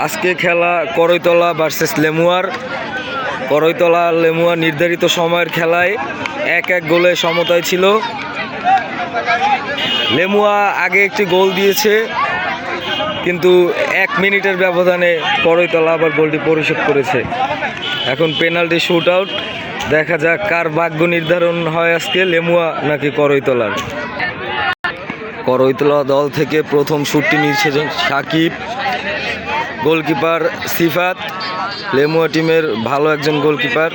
আজকে খেলা করইতলা ভার্সেস লেমুয়ার। করইতলা লেমুয়া নির্ধারিত সময়ের খেলায় 1-1 গোলে সমতায় ছিল। লেমুয়া আগে একটি গোল দিয়েছে, কিন্তু 1 মিনিটের ব্যবধানে করইতলা আবার গোলটি পরিশোধ করেছে। এখন পেনাল্টি শুট আউট। দেখা যাক কার ভাগ্য নির্ধারণ হয় আজকে, লেমুয়া নাকি করইতলার। করইতলা দল থেকে প্রথম শুটটি নিচ্ছে সাকিব, গোলকিপার সিফাত, লেমুয়া টিমের ভালো একজন গোলকিপার।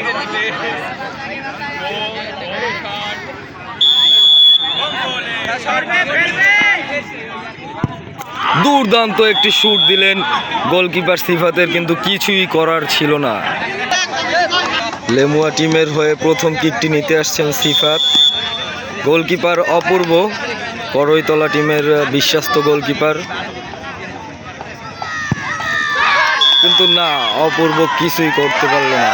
দুর্দান্ত একটি শুট দিলেন গোলকিপার সিফাতের, কিন্তু কিছুই করার ছিল না। লেমুয়া টিমের হয়ে প্রথম কিকটি নিতে আসছেন সিফাত। গোলকিপার অপূর্ব, করইতলা টিমের বিশ্বস্ত গোলকিপার, কিন্তু না, অপূর্ব কিছুই করতে পারল না।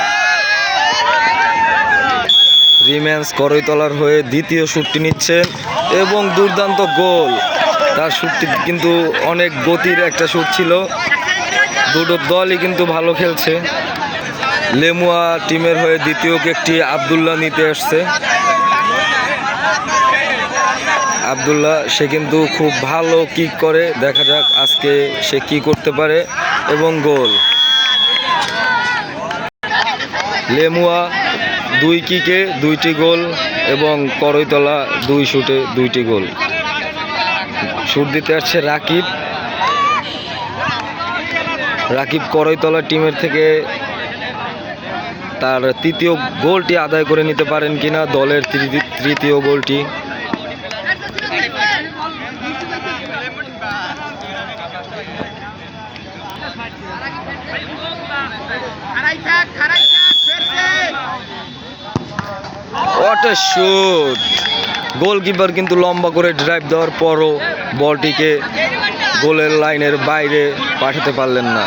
রিম্যান্স করইতলার হয়ে দ্বিতীয় শুটটি নিচ্ছেন এবং দুর্দান্ত গোল। তার শুটটি কিন্তু অনেক গতির একটা শুট ছিল। দুটো দলই কিন্তু ভালো খেলছে। লেমুয়া টিমের হয়ে দ্বিতীয় কিকটি আবদুল্লাহ নিতে আসছে। আবদুল্লাহ সে কিন্তু খুব ভালো কিক করে, দেখা যাক আজকে সে কি করতে পারে। এবং গোল। লেমুয়া 2 কিকে 2টি গোল এবং করইতলা 2 শুটে 2টি গোল। শুট দিতে আসছে রাকিব। রাকিব করইতলা টিমের থেকে তার তৃতীয় গোলটি আদায় করে নিতে পারেন কিনা, দলের তৃতীয় গোলটি। What a shoot! গোলকিপার কিন্তু লম্বা করে ড্রাইভ দেওয়ার পরও বলটিকে গোলের লাইনের বাইরে পাঠাতে পারলেন না।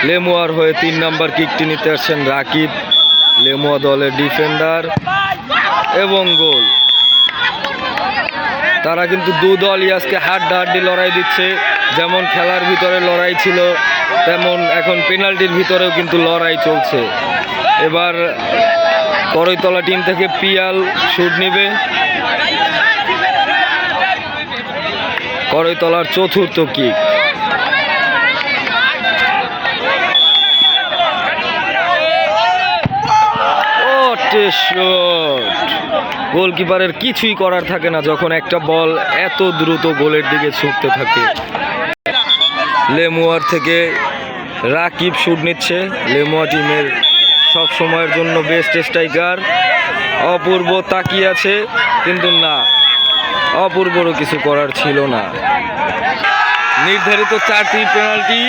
লেমুয়ার হয়ে 3 নম্বর কিকটি নিতে আসছেন রাকিব, লেমুয়া দলের ডিফেন্ডার, এবং গোল। তারা কিন্তু দু দলই আজকে হাড্ডাহাড্ডি লড়াই দিচ্ছে। যেমন খেলার ভিতরে লড়াই ছিল, তেমন এখন পেনাল্টির ভিতরেও কিন্তু লড়াই চলছে। এবার করইতলা টিম থেকে পিয়াল শুট নেবে। করইতলার চতুর্থ কিক। গোলকিপারের কিছুই করার থাকে না যখন একটা বল এত দ্রুত গোলের দিকে ছুটতে থাকে। লেমুয়ার থেকে রাকিব শুট নিচ্ছে, লেমুয়া টিমের সব সময়ের জন্য বেস্ট স্ট্রাইকার। অপূর্ব তাকিয়ে আছে, কিন্তু না, অপূর্বরও কিছু করার ছিল না। নির্ধারিত 4টি পেনাল্টি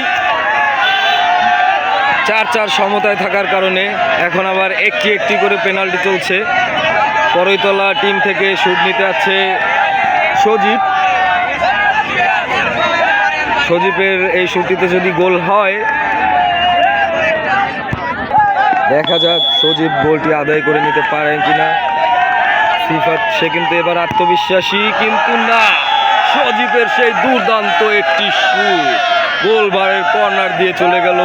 4-4 সমতায় থাকার কারণে এখন আবার একটি করে পেনাল্টি চলছে। করইতলা টিম থেকে শুট নিতে আছে সজীব। সজীবের এই শুটটিতে যদি গোল হয়, দেখা যাক সজীব গোলটি আদায় করে নিতে পারেন কিনা। সিফাত সে কিন্তু এবার আত্মবিশ্বাসী, কিন্তু না, সজীবের সেই দুর্দান্ত একটি শুট গোলবারের কর্নার দিয়ে চলে গেল।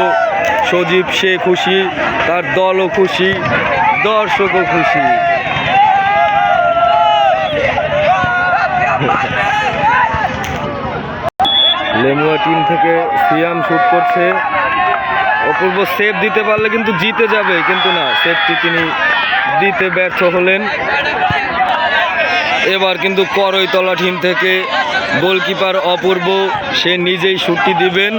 সজীব সে খুশি, তার দলও খুশি, দর্শকও খুশি। লেমুয়া টিম থেকে সিয়াম শুট করছে। অপূর্ব সেভ দিতে পারলে কিন্তু জিতে যাবে, কিন্তু না, সেভটি তিনি দিতে ব্যর্থ হলেন। এবার কিন্তু করইতলা টিম থেকে গোলকিপার অপূর্ব সে নিজেই শুটটি দিবেন।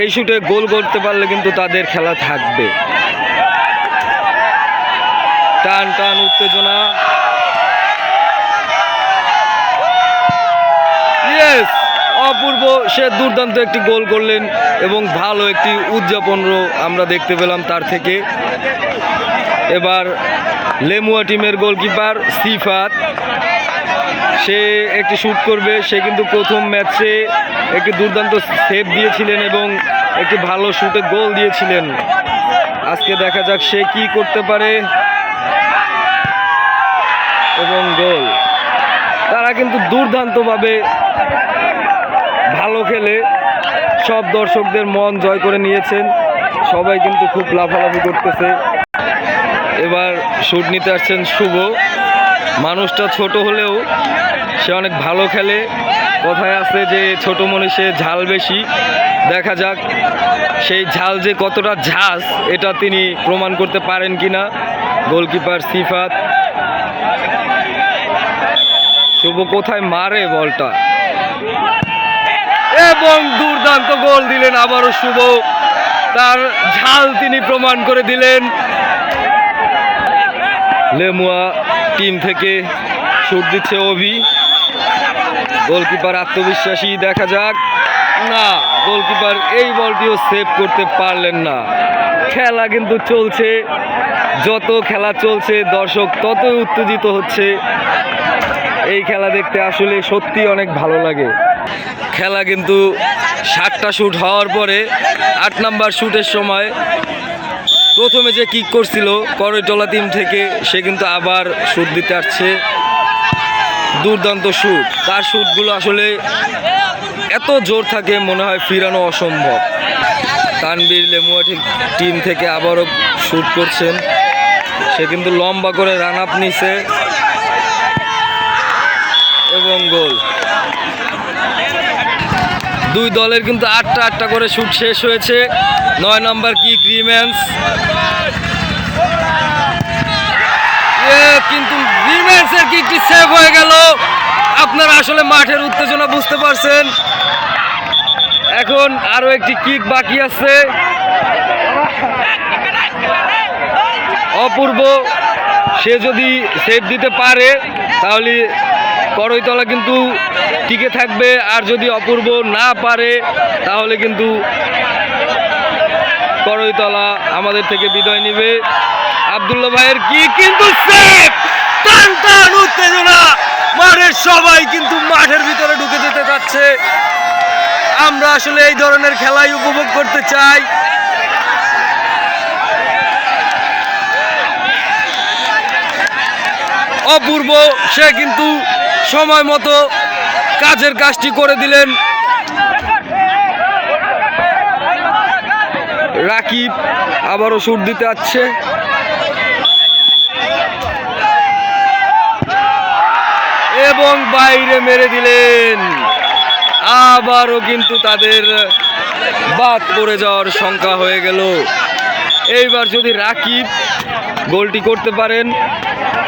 এই শুটে গোল করতে পারলে কিন্তু তাদের খেলা থাকবে। টান টান উত্তেজনা। ইয়েস, অপূর্ব সে দুর্দান্ত একটি গোল করলেন এবং ভালো একটি উদযাপনও আমরা দেখতে পেলাম তার থেকে। এবার লেমুয়া টিমের গোলকিপার সিফাত সে একটি শুট করবে। সে কিন্তু প্রথম ম্যাচে একটি দুর্দান্ত সেভ দিয়েছিলেন এবং একটি ভালো শুটে গোল দিয়েছিলেন। আজকে দেখা যাক সে কি করতে পারে, এবং গোল। তারা কিন্তু দুর্দান্তভাবে ভালো খেলে সব দর্শকদের মন জয় করে নিয়েছেন। সবাই কিন্তু খুব লাফালাফি করতেছে। এবার শুট নিতে আসছেন শুভ। মানুষটা ছোট হলেও সে অনেক ভালো খেলে। কথায় আছে যে ছোট মনীষে ঝাল বেশি। দেখা যাক সেই ঝাল যে কতটা ঝাঁজ এটা তিনি প্রমাণ করতে পারেন কিনা। গোলকিপার সিফাত। শুভ কোথায় মারে বলটা, এবং দুর্দান্ত গোল দিলেন আবারও শুভ। তার ঝাল তিনি প্রমাণ করে দিলেন। লেমুয়া টিম থেকে শুট দিচ্ছে অভি। গোলকিপার আত্মবিশ্বাসী, দেখা যাক। না, গোলকিপার এই বলটিও সেভ করতে পারলেন না। খেলা কিন্তু চলছে, যত খেলা চলছে দর্শক ততই উত্তেজিত হচ্ছে। এই খেলা দেখতে আসলে সত্যি অনেক ভালো লাগে। খেলা কিন্তু 7টা শুট হওয়ার পরে 8 নাম্বার শুটের সময় প্রথমে যে কিক করছিল করইতলা টিম থেকে, সে কিন্তু আবার শুট দিতে আসছে। দুর্দান্ত শুট। তার শুটগুলো আসলে এত জোর থাকে মনে হয় ফিরানো অসম্ভব। তানবীর লেমুয়া টিম থেকে আবারও শুট করছেন। সে কিন্তু লম্বা করে রান আপ নিছে এবং গোল। দুই দলের কিন্তু 8টা করে শুট শেষ হয়েছে। 9 নাম্বার কিক রিম্যান্স, কিন্তু রিম্যান্সের কিকটি সেভ হয়ে গেল। আপনারা আসলে মাঠের উত্তেজনা বুঝতে পারছেন। এখন আরো একটি কিক বাকি আছে। অপূর্ব সে যদি সেভ দিতে পারে তাহলে করইতলা কিন্তু টিকে থাকবে, আর যদি অপূর্ব না পারে তাহলে কিন্তু করইতলা আমাদের থেকে বিদায় নিবে। আব্দুল্লাহ ভাইয়ের কি কিন্তু সেভ! টান টান উত্তেজনা, মাঠের সবাই কিন্তু মাঠের ভিতরে ঢুকে যেতে যাচ্ছে। আমরা আসলে এই ধরনের খেলাই উপভোগ করতে চাই। অপূর্ব সে কিন্তু সময় মতো কাজের কাজটি করে দিলেন। রাকিব আবারও শুট দিতে আসছে। এবং বাইরে মেরে দিলেন। আবারও কিন্তু তাদের বাদ পড়ে যাওয়ার সংখ্যা হয়ে গেল। এইবার যদি রাকিব গোলটি করতে পারেন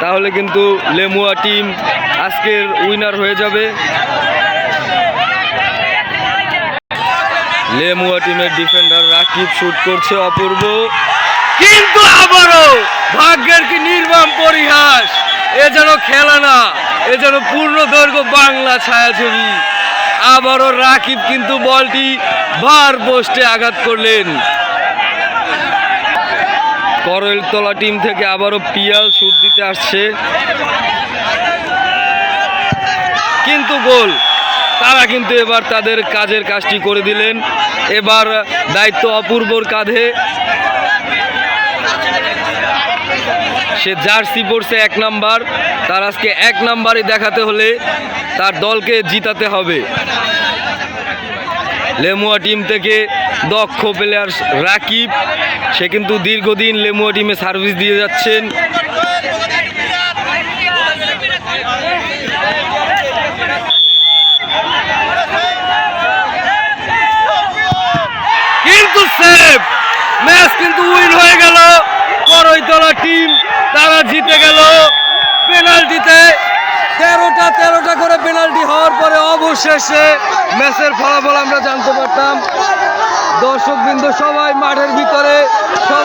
তাহলে কিন্তু লেমুয়া টিম আজকের উইনার হয়ে যাবে। লেমুয়া টিমের ডিফেন্ডার রাকিব শুট করছে। অপূর্ব, কিন্তু আবারও ভাগ্যের কি নির্মম পরিহাস! এ যেন খেলা না, এ যেন পূর্ণ দৈর্ঘ্য বাংলা ছায়াছবি। আবারও রাকিব কিন্তু বলটি বার পোস্টে আঘাত করলেন। করইতলা টিম থেকে আবারও পিয়াল শুট দিতে আসছে, কিন্তু গোল। তারা কিন্তু এবার তাদের কাজের কাজটি করে দিলেন। এবার দায়িত্ব অপূর্বর কাঁধে। সে জার্সি পড়ছে 1 নাম্বার। তার আজকে 1 নাম্বারই দেখাতে হলে তার দলকে জিতাতে হবে। লেমুয়া টিম থেকে দক্ষ প্লেয়ার রাকিব, সে কিন্তু দীর্ঘদিন লেমুয়া টিমে সার্ভিস দিয়ে যাচ্ছেন। কিন্তু সেভ! ম্যাচ কিন্তু উইন হয়ে গেল। করইতলা টিম তারা জিতে গেল পেনাল্টিতে। 13টা করে পেনাল্টি হওয়ার পরে অবশেষে ম্যাচের ফলাফল আমরা জানতে পারতাম। দর্শকবৃন্দ সবাই মাঠের ভিতরে, সবাই